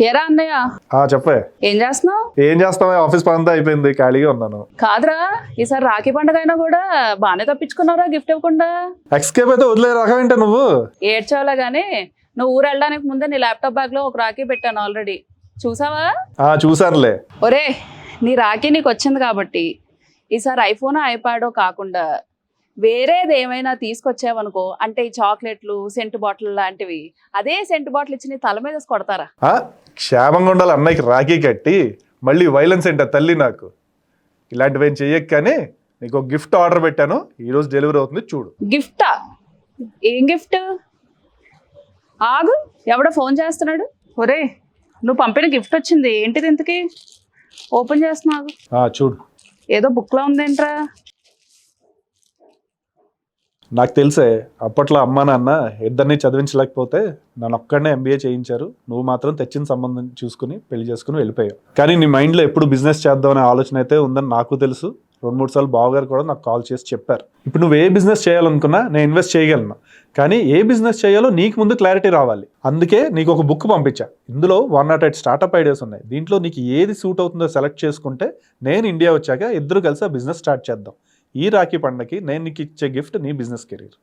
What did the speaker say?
ఏరా అన్నయ్య, చెప్పే. ఏం చేస్తున్నావు? ఏం చేస్తావా, ఆఫీస్ పని అంతా అయిపోయింది, ఖాళీగా ఉన్నాను. కాదురా, ఈసారి రాఖీ పండుగ అయినా కూడా బాగానే తప్పించుకున్నారా గిఫ్ట్ ఇవ్వకుండా? ఎక్స్కేప్ అయితే వదిలే రకం ఏంటే నువ్వు? ఏడ్చావులే గానీ నువ్వు ఊరు వెళ్ళడానికి ముందే నీ ల్యాప్టాప్ బ్యాగ్ లో ఒక రాఖీ పెట్టాను ఆల్రెడీ. చూసావా? చూసానులే. ఒరే, నీ రాఖీ నీకు వచ్చింది కాబట్టి ఈసారి ఐఫోన్ ఐప్యాడో కాకుండా వేరేది ఏమైనా తీసుకొచ్చావనుకో, అంటే ఈ చాక్లెట్లు సెంటు బాటిల్ లాంటివి, అదే సెంటు బాటిల్ ఇచ్చి నీ తల మీద వేసి కొడతారా? క్షేమంగా ఉండాలి అన్నయ్యకి రాఖీ కట్టి, మళ్ళీ వైలెన్స్ ఏంట తల్లి నాకు. ఇలాంటివి ఏం చెయ్యక, కానీ నీకు ఒక గిఫ్ట్ ఆర్డర్ పెట్టాను, ఈరోజు డెలివరీ అవుతుంది, చూడు. గిఫ్టా? ఏం గిఫ్ట్? ఆగు, ఎవడో ఫోన్ చేస్తున్నాడు. ఒరే, నువ్వు పంపిన గిఫ్ట్ వచ్చింది, ఏంటిది ఇంతకి? ఓపెన్ చేస్తున్నావు. చూడు. ఏదో బుక్లో ఉందేంట్రా? నాకు తెలిసే, అప్పట్లో అమ్మా నాన్న ఇద్దరిని చదివించలేకపోతే నన్ను ఒక్కడనే ఎంబీఏ చేయించారు. నువ్వు మాత్రం తెచ్చిన సంబంధం చూసుకుని పెళ్లి చేసుకుని వెళ్ళిపోయావు. కానీ నీ మైండ్లో ఎప్పుడు బిజినెస్ చేద్దామనే ఆలోచన అయితే ఉందని నాకు తెలుసు. 2-3 సార్లు బావగారు కూడా నాకు కాల్ చేసి చెప్పారు. ఇప్పుడు నువ్వు ఏ బిజినెస్ చేయాలనుకున్నా నేను ఇన్వెస్ట్ చేయగలను, కానీ ఏ బిజినెస్ చేయాలో నీకు ముందు క్లారిటీ రావాలి. అందుకే నీకు ఒక బుక్ పంపించా. ఇందులో 108 స్టార్టప్ ఐడియాస్ ఉన్నాయి. దీంట్లో నీకు ఏది సూట్ అవుతుందో సెలెక్ట్ చేసుకుంటే నేను ఇండియా వచ్చాక ఇద్దరు కలిసి ఆ బిజినెస్ స్టార్ట్ చేద్దాం. ఈ రాఖీ పండగకి నేను నీకు ఇచ్చే గిఫ్ట్ నీ బిజినెస్ కెరీర్.